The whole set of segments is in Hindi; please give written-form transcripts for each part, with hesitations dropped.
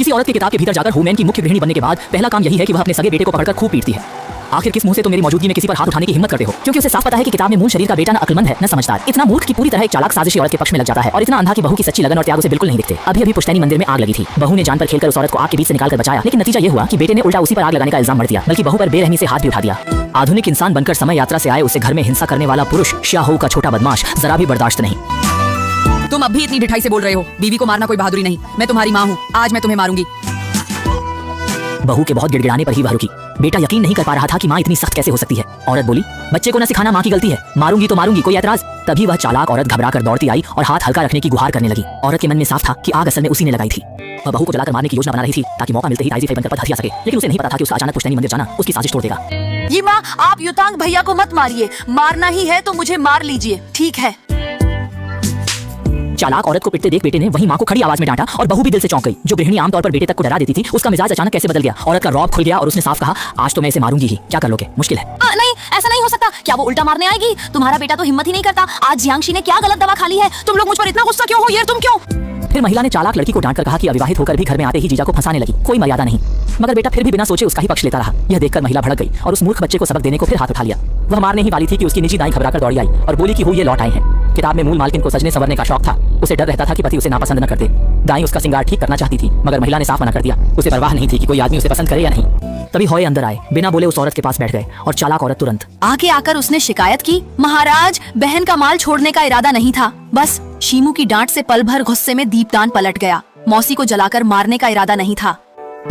किसी औरत की किताब के भीतर जाकर वुमेन की मुख्य गृहिणी बनने के बाद पहला काम यही है कि वह अपने सगे बेटे को पकड़कर खूब पीटती है। आखिर किस मुंह से तो मेरी मौजूदगी में किसी पर हाथ उठाने की हिम्मत करते हो? क्योंकि उसे साफ पता है कि किताब में मूल शरीर का बेटा न अक्लमंद है न समझदार, इतना मूर्ख की पूरी तरह एक चालाक साजिशी औरत के पक्ष में लग जाता है और इतना अंधा कि बहू की सच्ची लगन और त्याग उसे बिल्कुल नहीं दिखते। अभी पुश्तैनी मंदिर में आग लगी थी। बहू ने जान पर खेलकर उस औरत को आग के बीच से निकालकर बचाया, लेकिन नतीजा ये हुआ कि बेटे ने उल्टा उसी पर आग लगाने का इल्जाम मढ़ दिया, बल्कि बहू पर बेरहमी से हाथ भी उठा दिया। आधुनिक इंसान बनकर समय यात्रा से आए उसे घर में हिंसा करने वाला पुरुष शाहू का छोटा बदमाश जरा भी बर्दाश्त नहीं। तुम अब भी इतनी ढिठाई से बोल रहे हो। बीवी को मारना कोई बहादुरी नहीं। मैं तुम्हारी माँ हूँ, आज मैं तुम्हें मारूंगी। बहू के बहुत गिड़गिड़ाने पर ही वह रुकी। बेटा यकीन नहीं कर पा रहा था कि माँ इतनी सख्त कैसे हो सकती है। औरत बोली, बच्चे को न सिखाना माँ की गलती है, मारूंगी तो मारूंगी, कोई एतराज? तभी वह चालाक औरत घबरा कर दौड़ती आई और हाथ हल्का रखने की गुहार करने लगी। औरत के मन में साफ था कि आग असल में उसी ने लगाई थी। वह बहू को जलाकर मारने की योजना बना रही थी ताकि मौका मिलते ही ताइजी बनकर पद हथिया सके, लेकिन उसे नहीं पता था कि उसका अचानक पुश्तैनी मंदिर जाना उसकी साजिश तोड़ देगा। ये माँ, आप युतांग भैया को मत मारिए, मारना ही है तो मुझे मार लीजिए, ठीक है? चालाक औरत को पिटते देख बेटे ने वही माँ को खड़ी आवाज में डांटा और बहू भी दिल से चौंक गई। जो गृहिणी आमतौर पर बेटे तक को डरा देती थी, उसका मिजाज अचानक कैसे बदल गया। औरत का रौब खुल गया और उसने साफ कहा, आज तो मैं इसे मारूंगी ही, क्या कर लोगे? मुश्किल है। नहीं, ऐसा नहीं हो सकता। क्या वो उल्टा मारने आएगी? तुम्हारा बेटा तो हिम्मत ही नहीं करता। आज जियांगशी ने क्या गलत दवा खा ली है? तुम लोग मुझ पर इतना गुस्सा क्यों हो यार? तुम क्यों? फिर महिला ने चालाक लड़की को डांटकर कहा कि अविवाहित होकर भी घर में आते ही जीजा को फंसाने लगी, कोई मर्यादा नहीं। मगर बेटा फिर भी बिना सोचे उसका ही पक्ष लेता रहा। यह देखकर महिला भड़क गई और उस मूर्ख बच्चे को सबक देने को फिर हाथ उठा लिया। वह मारने ही वाली थी कि उसकी निजी दाई घबराकर दौड़ी आई और बोली कि वो ये लौट आए हैं। किताब में मूल मालकिन को सजने संवरने का शौक था। उसे डर रहता था कि पति उसे नापसंद न कर दे। दाई उसका सिंगार ठीक करना चाहती थी, मगर महिला ने साफ मना कर दिया। उसे परवाह नहीं थी कि कोई आदमी उसे पसंद करे या नहीं। तभी होए अंदर आए, बिना बोले उस औरत के पास बैठ गए और चालाक औरत तुरंत आगे आकर उसने शिकायत की, महाराज, बहन का माल छोड़ने का इरादा नहीं था, बस शीमू की डांट से पल भर गुस्से में दीपदान पलट गया। मौसी को जलाकर मारने का इरादा नहीं था।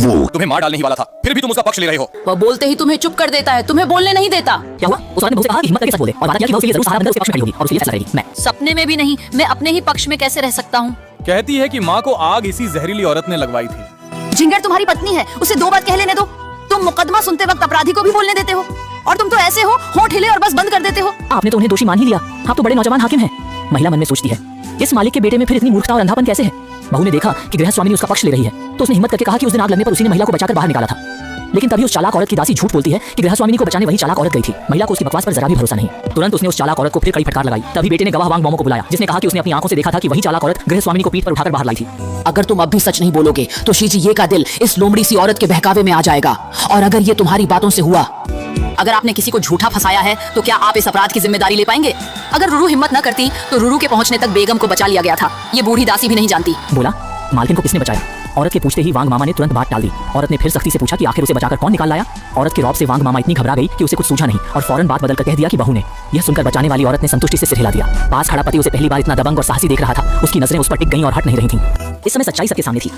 वो तुम्हें मार डालने ही वाला था, फिर भी तुम उसका पक्ष ले रहे हो। वह बोलते ही तुम्हें चुप कर देता है, तुम्हें बोलने नहीं देता। क्या हुआ? उस औरत ने बहू से कहा कि हिम्मत करके सच बोले और वादा किया कि वह उसके लिए जरूर सहारा बनकर उसके पक्ष में खड़ी होगी और उसके लिए फैसला करेगी। मैं सपने में भी नहीं, मैं अपने ही पक्ष में कैसे रह सकता हूँ? कहती है कि माँ को आग इसी जहरीली औरत ने लगवाई थी। जिंगर तुम्हारी पत्नी है, उसे दो बात कह लेने दो। तुम मुकदमा सुनते वक्त अपराधी को भी बोलने देते हो, और तुम तो ऐसे हो, होंठ हिले और बस बंद कर देते हो। आपने तो उन्हें दोषी मान ही लिया। आप तो बड़े नौजवान हाकिम हैं। महिला मन में सोचती है, इस मालिक के बेटे में फिर इतनी मूर्खता और अंधापन कैसे है? बहू ने देखा कि गृह स्वामिनी उसका पक्ष ले रही है, तो उसने हिम्मत करके कहा कि उस दिन आग लगने पर उसी ने महिला को बचाकर बाहर निकाला था। लेकिन तभी उस चालाक औरत की दासी झूठ बोलती है कि गृह स्वामिनी को बचाने वही चालाक औरत गई थी। महिला को उसकी बकवास पर जरा भी भरोसा नहीं। तुरंत उसने उस चालाक औरत को फिर कड़ी फटकार लगाई। तभी बेटे ने गवाह वांग मोमो को बुलाया, जिसने कहा कि उसने अपनी आंखों से देखा था कि वही चालाक औरत गृह स्वामिनी को पीठ पर उठाकर बाहर लाई थी। अगर तुम अब भी सच नहीं बोलोगे तो शीजी ये का दिल इस लोमड़ी सी औरत के बहकावे में आ जाएगा। और अगर ये तुम्हारी बातों से हुआ, अगर आपने किसी को झूठा फंसाया है तो क्या आप इस अपराध की जिम्मेदारी ले पाएंगे? अगर रुरु हिम्मत न करती तो रुरु के पहुंचने तक बेगम को बचा लिया गया था। ये बूढ़ी दासी भी नहीं जानती। बोला, मालकिन को किसने बचाया? औरत के पूछते ही वांग मामा ने तुरंत बात टाल दी। औरत ने फिर सख्ती से पूछा कि आखिर उसे बचाकर कौन निकाल लाया? औरत के रौब से वांग मामा इतनी घबरा गई कि उसे कुछ सूझा नहीं और फौरन बात बदलकर कह दिया कि बहू ने। यह सुनकर बचाने वाली औरत ने संतुष्टि से सिर हिला दिया। पास खड़ा पति उसे पहली बार इतना दबंग और साहसी देख रहा था। उसकी नजरें उस पर टिक गईं और हट नहीं रही थीं। इस समय सच्चाई सबके सामने थी।